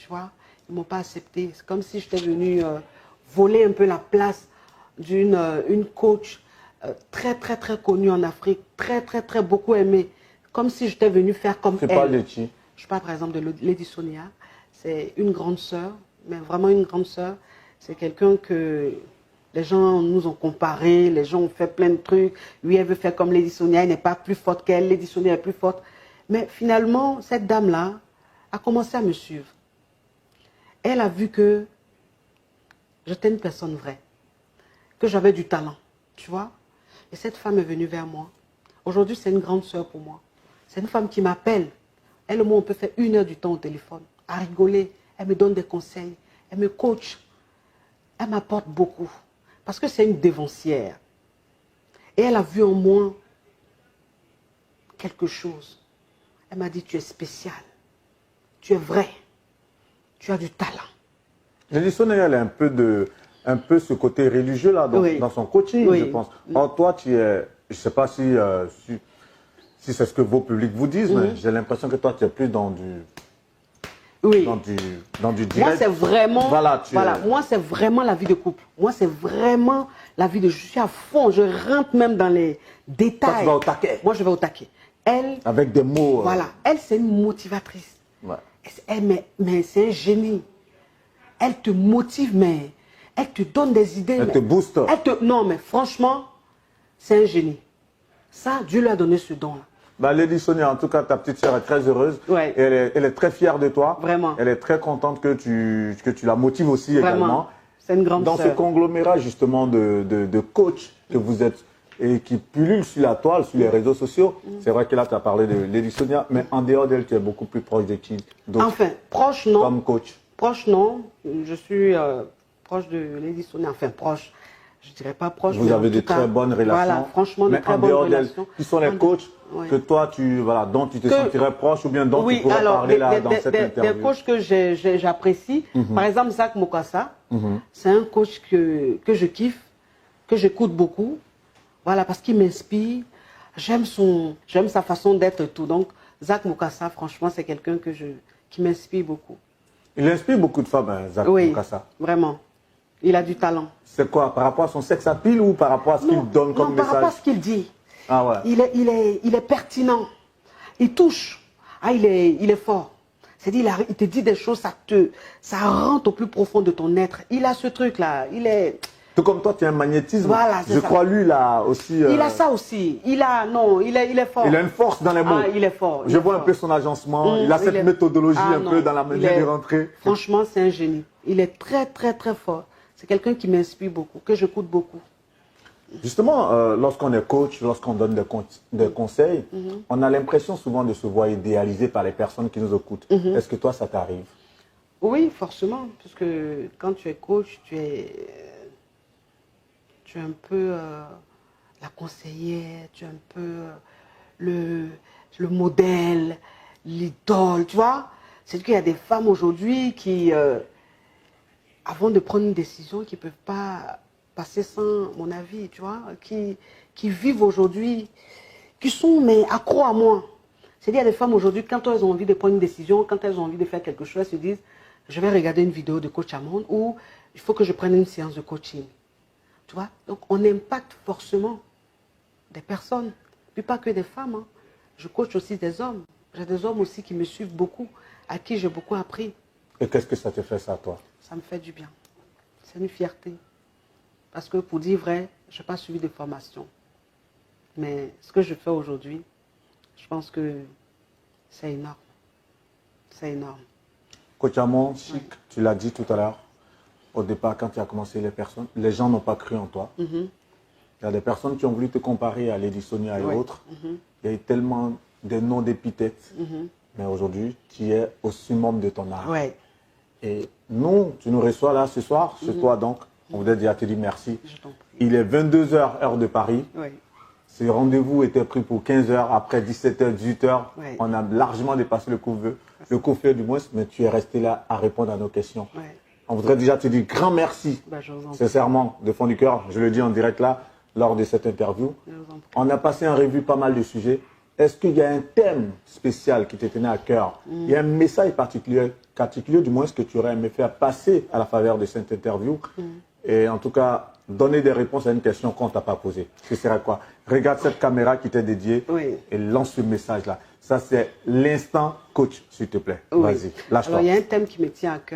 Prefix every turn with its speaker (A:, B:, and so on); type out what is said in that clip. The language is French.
A: tu vois. Ils ne m'ont pas accepté. C'est comme si j'étais venue voler un peu la place d'une une coach très, très, très connue en Afrique, très, très, très beaucoup aimée. Comme si j'étais venue faire comme elle.
B: Tu parles de qui?
A: Je parle par exemple de Lady Sonia. C'est une grande sœur, mais vraiment une grande sœur. C'est quelqu'un que les gens nous ont comparé, les gens ont fait plein de trucs. Lui, elle veut faire comme Lady Sonia, elle n'est pas plus forte qu'elle. Lady Sonia est plus forte. Mais finalement, cette dame-là a commencé à me suivre. Elle a vu que j'étais une personne vraie, que j'avais du talent, tu vois. Et cette femme est venue vers moi. Aujourd'hui, c'est une grande sœur pour moi. C'est une femme qui m'appelle. Elle et moi, on peut faire 1 heure du temps au téléphone, à rigoler. Elle me donne des conseils, elle me coach. Elle m'apporte beaucoup. Parce que c'est une dévancière. Et elle a vu en moi quelque chose. Elle m'a dit, tu es spécial. Tu es vrai. Tu as du talent.
B: Lady Sonia, elle a un peu ce côté religieux là dans son coaching, je pense. Or, toi, tu es, je ne sais pas si c'est ce que vos publics vous disent, mais j'ai l'impression que toi, tu es plus dans du... Dans du direct.
A: Moi, c'est vraiment,
B: voilà,
A: moi, c'est vraiment la vie de couple. Moi, c'est vraiment la vie de... Je suis à fond, je rentre même dans les détails.
B: Toi, tu vas au taquet.
A: Moi, je vais au taquet. Elle...
B: Avec des mots...
A: Voilà, elle, c'est une motivatrice. Ouais. Mais c'est un génie. Elle te motive, mais elle te donne des idées.
B: Elle te booste.
A: Non, mais franchement, c'est un génie. Ça, Dieu lui a donné ce don-là.
B: Bah, Lady Sonia, en tout cas, ta petite sœur est très heureuse.
A: Ouais.
B: Elle est très fière de toi.
A: Vraiment.
B: Elle est très contente que tu la motives aussi
A: Vraiment.
B: également.
A: C'est une grande
B: Dans
A: sœur.
B: ce conglomérat justement de coach que vous êtes et qui pullule sur la toile, sur les réseaux sociaux, c'est vrai que là, tu as parlé de Lady Sonia, mais en dehors d'elle, tu es beaucoup plus proche de qui?
A: Enfin, proche, non.
B: Comme coach.
A: Proche, non. Je suis proche de Lady Sonia. Enfin, proche. Je ne dirais pas proche.
B: Vous avez de très bonnes relations.
A: Voilà, franchement, de très bonnes relations.
B: Qui sont les coachs que toi, dont tu te sentirais proche ou bien dont tu pourrais parler là dans cette interview?
A: Des coachs que j'apprécie. Par exemple, Zach Mokassa, c'est un coach que je kiffe, que j'écoute beaucoup. Voilà, parce qu'il m'inspire. J'aime sa façon d'être et tout. Donc, Zach Mokassa, franchement, c'est quelqu'un qui m'inspire beaucoup.
B: Il inspire beaucoup de femmes, hein, Zach Mokassa.
A: Vraiment. Il a du talent.
B: C'est quoi? Par rapport à son sex appeal ou par rapport à ce qu'il donne comme message?
A: Par rapport à ce qu'il dit.
B: Ah ouais.
A: Il est pertinent. Il touche. Ah, il est fort. C'est-à-dire, il te dit des choses, ça rentre au plus profond de ton être. Il a ce truc-là.
B: Tout comme toi, tu as un magnétisme.
A: Voilà,
B: je crois, lui, là aussi.
A: Il a ça aussi. Il est fort.
B: Il a une force dans les mots.
A: Ah, il est fort.
B: Je vois un peu son agencement. Il a cette méthodologie un peu dans la manière de rentrer.
A: Franchement, c'est un génie. Il est très, très, très fort. C'est quelqu'un qui m'inspire beaucoup, que j'écoute beaucoup.
B: Justement, lorsqu'on est coach, lorsqu'on donne des conseils, on a l'impression souvent de se voir idéalisé par les personnes qui nous écoutent. Est-ce que toi, ça t'arrive?
A: Oui, forcément. Parce que quand tu es coach, tu es un peu la conseillère, tu es un peu le modèle, l'idole, tu vois. C'est qu'il y a des femmes aujourd'hui qui, avant de prendre une décision, qui ne peuvent pas passer sans mon avis, tu vois, qui vivent aujourd'hui, qui sont accros à moi. C'est-à-dire, il y a des femmes aujourd'hui, quand elles ont envie de prendre une décision, quand elles ont envie de faire quelque chose, elles se disent, je vais regarder une vidéo de coach Amon ou il faut que je prenne une séance de coaching. Tu vois? Donc, on impacte forcément des personnes, puis pas que des femmes. Hein. Je coach aussi des hommes. J'ai des hommes aussi qui me suivent beaucoup, à qui j'ai beaucoup appris.
B: Et qu'est-ce que ça te fait, ça, toi?
A: Ça me fait du bien. C'est une fierté. Parce que pour dire vrai, je n'ai pas suivi de formation. Mais ce que je fais aujourd'hui, je pense que c'est énorme. C'est énorme.
B: Coach Amon, Chic, tu l'as dit tout à l'heure, au départ, quand tu as commencé les gens n'ont pas cru en toi. Il y a des personnes qui ont voulu te comparer à Lady Sonia et autres. Il y a eu tellement de noms d'épithètes. Mais aujourd'hui, tu es au summum de ton art.
A: Ouais.
B: Et nous, tu nous reçois là ce soir, chez toi donc. On voudrait déjà te dire merci.
A: Je t'en prie.
B: Il est 22 h, heure de Paris.
A: Oui.
B: Ce rendez-vous était pris pour 15 h, après 17 h, 18 h.
A: Ouais.
B: On a largement dépassé le couvre-feu du moins, mais tu es resté là à répondre à nos questions.
A: Ouais.
B: On voudrait déjà te dire grand merci,
A: Je vous en prie.
B: sincèrement, de fond du cœur. Je le dis en direct là, lors de cette interview.
A: Je vous en prie.
B: On a passé en revue pas mal de sujets. est-ce qu'il y a un thème spécial qui te tenait à cœur? Il y a un message particulier du moins, ce que tu aurais aimé faire passer à la faveur de cette interview? Et en tout cas, donner des réponses à une question qu'on ne t'a pas posée. Ce serait quoi? Regarde cette caméra qui t'est dédiée et lance ce message-là. Ça, c'est l'instant coach, s'il te plaît. Vas-y, lâche-toi.
A: Alors, il y a un thème qui me tient à cœur.